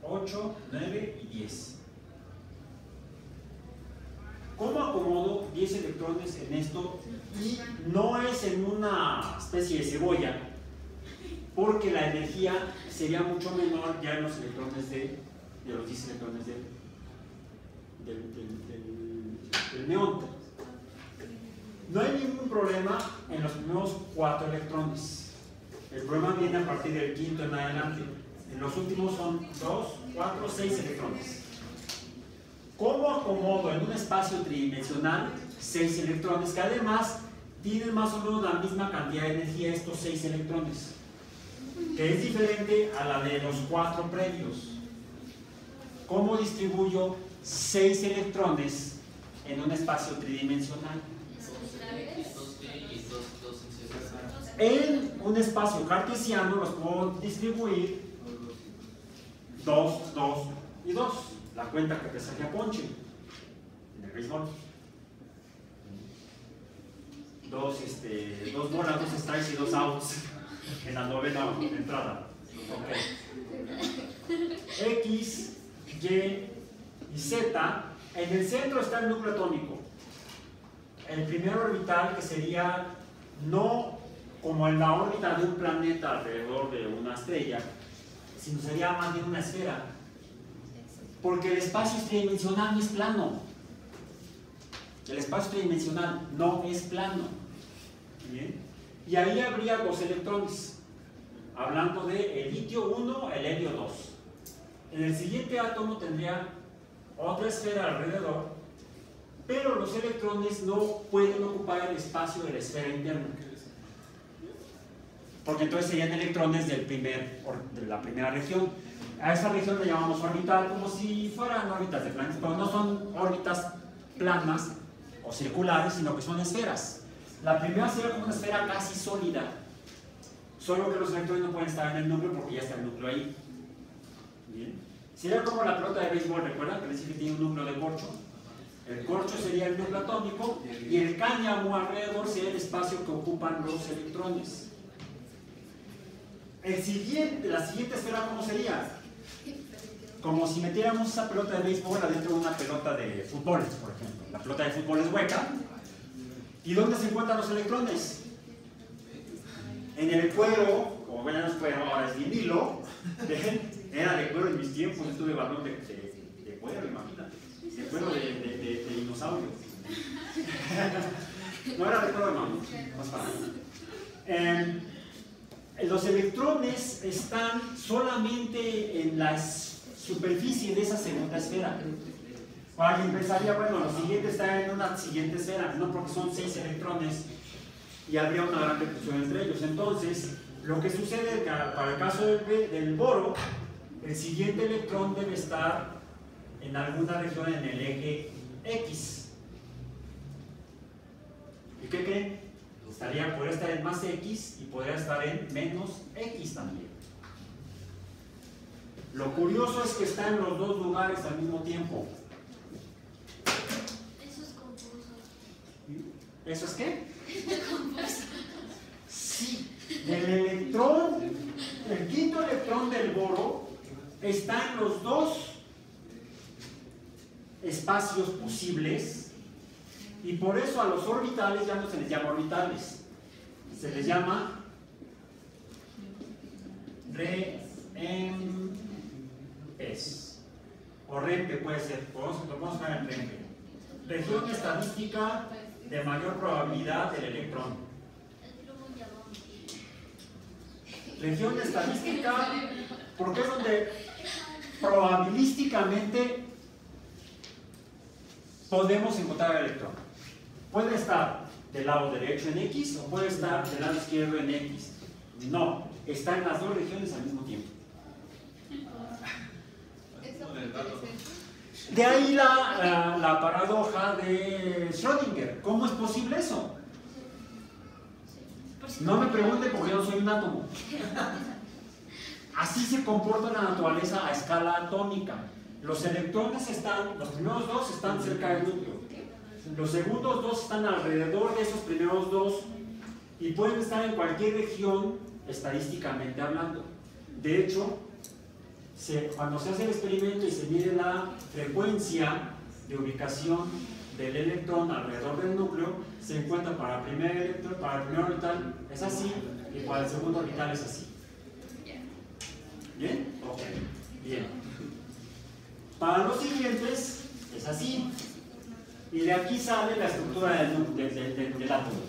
8, 9 y 10. ¿Cómo acomodo 10 electrones en esto? Y no es en una especie de cebolla, porque la energía sería mucho menor ya en los electrones de los 10 electrones del neón. No hay ningún problema en los primeros 4 electrones. El problema viene a partir del quinto en adelante. En los últimos son 2, 4, 6 electrones. ¿Cómo acomodo en un espacio tridimensional 6 electrones que además tienen más o menos la misma cantidad de energía estos 6 electrones? Que es diferente a la de los 4 previos. ¿Cómo distribuyo 6 electrones en un espacio tridimensional? En un espacio cartesiano los puedo distribuir 2, 2 y 2. La cuenta que te salía Ponche en el béisbol. 2 bolas, 2 strikes y 2 outs en la novena entrada. Okay. X, Y y Z. En el centro está el núcleo atómico. El primer orbital, que sería no como en la órbita de un planeta alrededor de una estrella, sino sería más bien una esfera. Porque el espacio tridimensional no es plano. El espacio tridimensional no es plano. ¿Bien? Y ahí habría 2 electrones. Hablando de el litio 1, el helio 2. En el siguiente átomo tendría otra esfera alrededor, pero los electrones no pueden ocupar el espacio de la esfera interna. Porque entonces serían electrones de la primera región. A esa región le llamamos orbital, como si fueran órbitas de planetas, pero no son órbitas planas o circulares, sino que son esferas. La primera sería como una esfera casi sólida, solo que los electrones no pueden estar en el núcleo porque ya está el núcleo ahí. Bien. Sería como la pelota de béisbol, ¿recuerdan? Que dice que tiene un núcleo de corcho. El corcho sería el núcleo atómico y el cáñamo alrededor sería el espacio que ocupan los electrones. La siguiente esfera, ¿cómo sería? Como si metiéramos esa pelota de béisbol adentro de una pelota de fútbol, por ejemplo. La pelota de fútbol es hueca. ¿Y dónde se encuentran los electrones? En el cuero, como ven, no es cuero, ahora es vinilo. Era de cuero en mis tiempos, estuve balón de cuero, imagínate. De cuero de dinosaurio. No era de cuero, no, más para los electrones están solamente en la superficie de esa segunda esfera. Alguien pensaría, bueno, los siguientes están en una siguiente esfera, no, porque son 6 electrones y habría una gran repulsión entre ellos. Entonces, lo que sucede es que para el caso del boro, el siguiente electrón debe estar en alguna región en el eje X. ¿Y qué creen? Podría estar en más X y podría estar en menos X también. Lo curioso es que está en los dos lugares al mismo tiempo. Eso es confuso. ¿Eso es qué? Sí, el quinto electrón del boro está en los dos espacios posibles y por eso a los orbitales ya no se les llama orbitales, se les llama REMPES o REMPE puede ser, lo podemos poner en REMPE, región estadística de mayor probabilidad del electrón. Región estadística porque es donde probabilísticamente podemos encontrar el electrón. Puede estar del lado derecho en X o puede estar del lado izquierdo en X. No, está en las dos regiones al mismo tiempo. De ahí la paradoja de Schrödinger. ¿Cómo es posible eso? No me pregunte porque yo no soy un átomo. Así se comporta la naturaleza a escala atómica. Los electrones los primeros dos están cerca del núcleo. Los segundos dos están alrededor de esos primeros dos y pueden estar en cualquier región estadísticamente hablando. De hecho, cuando se hace el experimento y se mide la frecuencia de ubicación del electrón alrededor del núcleo, se encuentra para el primer orbital es así y para el segundo orbital es así. ¿Bien? Ok, bien. Para los siguientes es así. Y de aquí sale la estructura del átomo.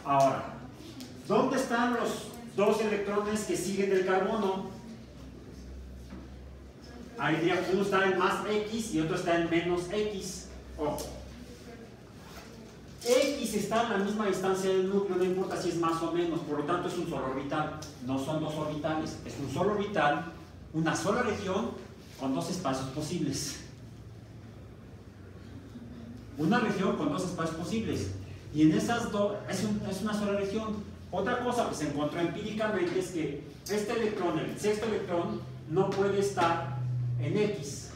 Ahora, ¿dónde están los dos electrones que siguen del carbono? Ahí diría que uno está en más X y otro está en menos X. Ojo. X está a la misma distancia del núcleo, no importa si es más o menos, por lo tanto es un solo orbital. No son dos orbitales, es un solo orbital, una sola región con dos espacios posibles. Una región con dos espacios posibles. Y en esas dos, es una sola región. Otra cosa que se encontró empíricamente es que este electrón, el sexto electrón, no puede estar en X.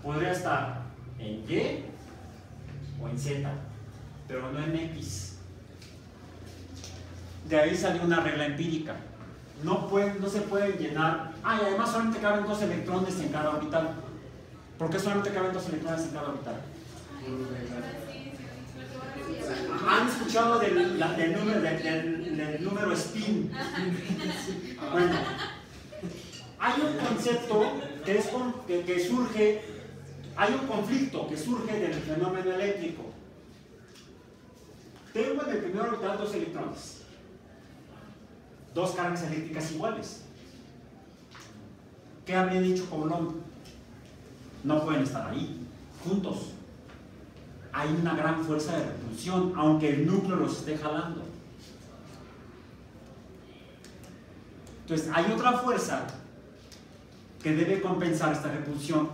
Podría estar en Y o en Z, pero no en X. De ahí salió una regla empírica. No se pueden llenar. Y además solamente caben dos electrones en cada orbital. ¿Por qué solamente caben dos electrones en cada orbital? ¿Han escuchado del número spin? Bueno, hay un concepto que surge, hay un conflicto que surge del fenómeno eléctrico. Tengo en el primer orbital dos electrones, dos cargas eléctricas iguales. ¿Qué habría dicho Coulomb? No pueden estar ahí, juntos. Hay una gran fuerza de repulsión, aunque el núcleo los esté jalando. Entonces, hay otra fuerza que debe compensar esta repulsión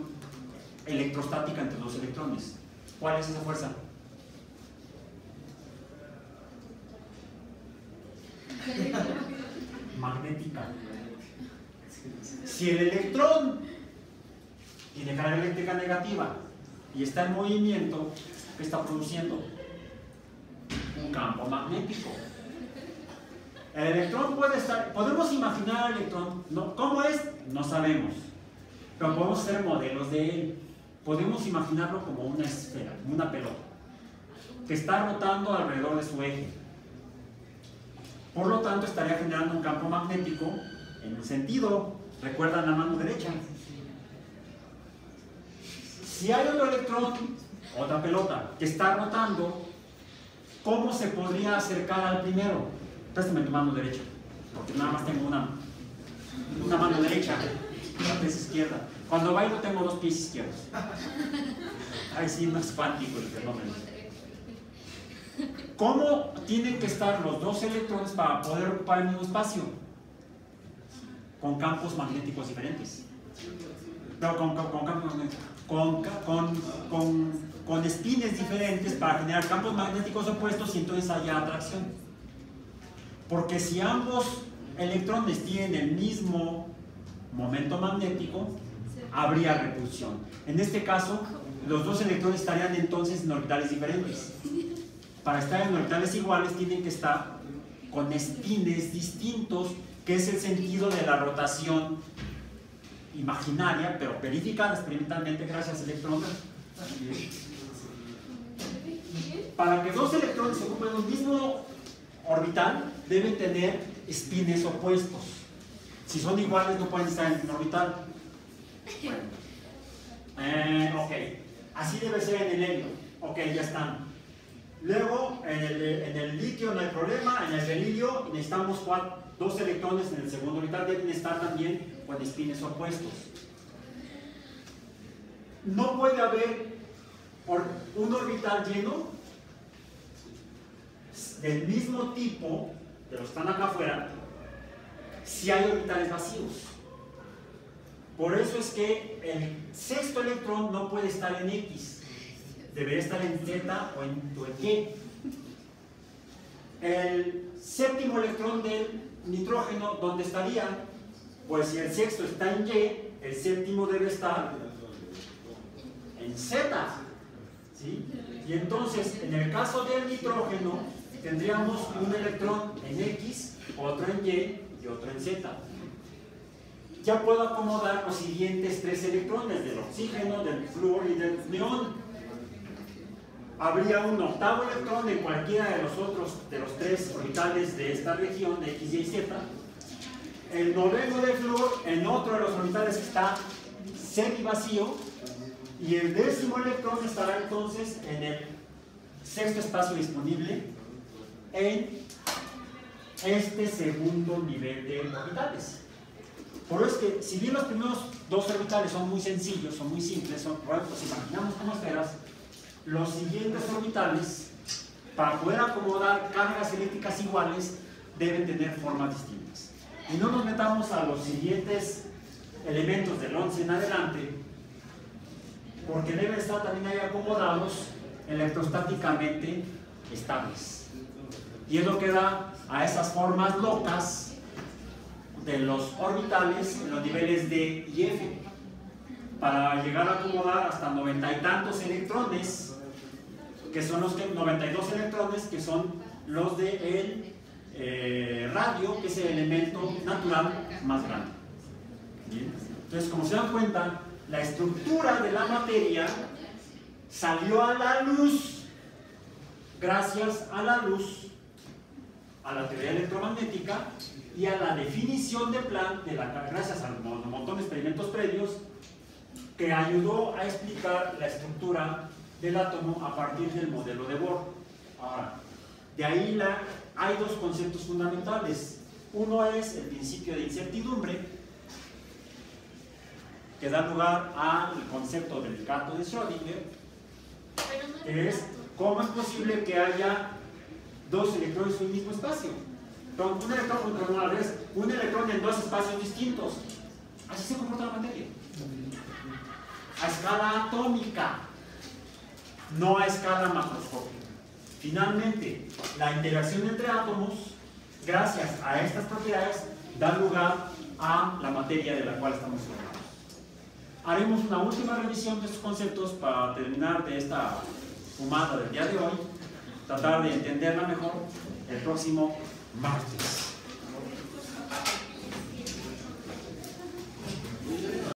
electrostática entre los electrones. ¿Cuál es esa fuerza? Magnética. Si el electrón tiene carga eléctrica negativa y está en movimiento, ¿qué está produciendo? Un campo magnético. El electrón puede estar, podemos imaginar al electrón, ¿cómo es? No sabemos, pero podemos hacer modelos de él. Podemos imaginarlo como una esfera, una pelota, que está rotando alrededor de su eje. Por lo tanto, estaría generando un campo magnético en el sentido, recuerdan la mano derecha. Si hay otro electrón, otra pelota, que está rotando, ¿cómo se podría acercar al primero? Préstame tu mano derecha, porque nada más tengo una mano derecha, la pieza izquierda. Cuando bailo tengo dos pies izquierdos. Ay, sí, no es cuántico el fenómeno. ¿Cómo tienen que estar los dos electrones para poder ocupar el mismo espacio? Con campos magnéticos diferentes. No, con campos magnéticos. Con espines diferentes para generar campos magnéticos opuestos y entonces haya atracción. Porque si ambos electrones tienen el mismo momento magnético, habría repulsión. En este caso, los dos electrones estarían entonces en orbitales diferentes. Para estar en orbitales iguales tienen que estar con espines distintos, que es el sentido de la rotación imaginaria, pero verificada experimentalmente gracias a electrones. Para que dos electrones se ocupen un mismo orbital, deben tener espines opuestos. Si son iguales, no pueden estar en un orbital. Bueno. Ok, así debe ser en el helio. Ok, ya están. Luego, en el litio no hay problema. En el berilio necesitamos dos electrones en el segundo orbital, deben estar también con espines opuestos. No puede haber un orbital lleno del mismo tipo de los que están acá afuera si hay orbitales vacíos. Por eso es que el sexto electrón no puede estar en X, debería estar en Z o en Y. El séptimo electrón del nitrógeno, ¿dónde estaría? Pues si el sexto está en Y, el séptimo debe estar en Z, ¿sí? Y entonces, en el caso del nitrógeno, tendríamos un electrón en X, otro en Y y otro en Z. Ya puedo acomodar los siguientes tres electrones, del oxígeno, del flúor y del neón. Habría un octavo electrón en cualquiera de los tres orbitales de esta región, de X, Y y Z. El noveno de flúor en otro de los orbitales que está semivacío. Y el décimo electrón estará entonces en el sexto espacio disponible en este segundo nivel de orbitales. Por eso es que, si bien los primeros dos orbitales son muy sencillos, son muy simples, pues imaginamos como esferas, los siguientes orbitales, para poder acomodar cargas eléctricas iguales, deben tener formas distintas. Y no nos metamos a los siguientes elementos del 11 en adelante, porque deben estar también ahí acomodados electrostáticamente estables. Y es lo que da a esas formas locas de los orbitales en los niveles D y F, para llegar a acomodar hasta 90 y tantos electrones, que son los 92 electrones que son los del radio, que es el elemento natural más grande. ¿Bien? Entonces, como se dan cuenta, la estructura de la materia salió a la luz gracias a la luz, a la teoría electromagnética y a la definición de Planck, gracias a un montón de experimentos previos, que ayudó a explicar la estructura del átomo a partir del modelo de Bohr. Ahora, de ahí hay dos conceptos fundamentales. Uno es el principio de incertidumbre, que da lugar al concepto del gato de Schrödinger, que es cómo es posible que haya dos electrones en un mismo espacio. Entonces, un electrón en dos espacios distintos. Así se comporta la materia. A escala atómica, no a escala macroscópica. Finalmente, la interacción entre átomos, gracias a estas propiedades, da lugar a la materia de la cual estamos hablando. Haremos una última revisión de estos conceptos para terminar de esta fumada del día de hoy, tratar de entenderla mejor el próximo martes.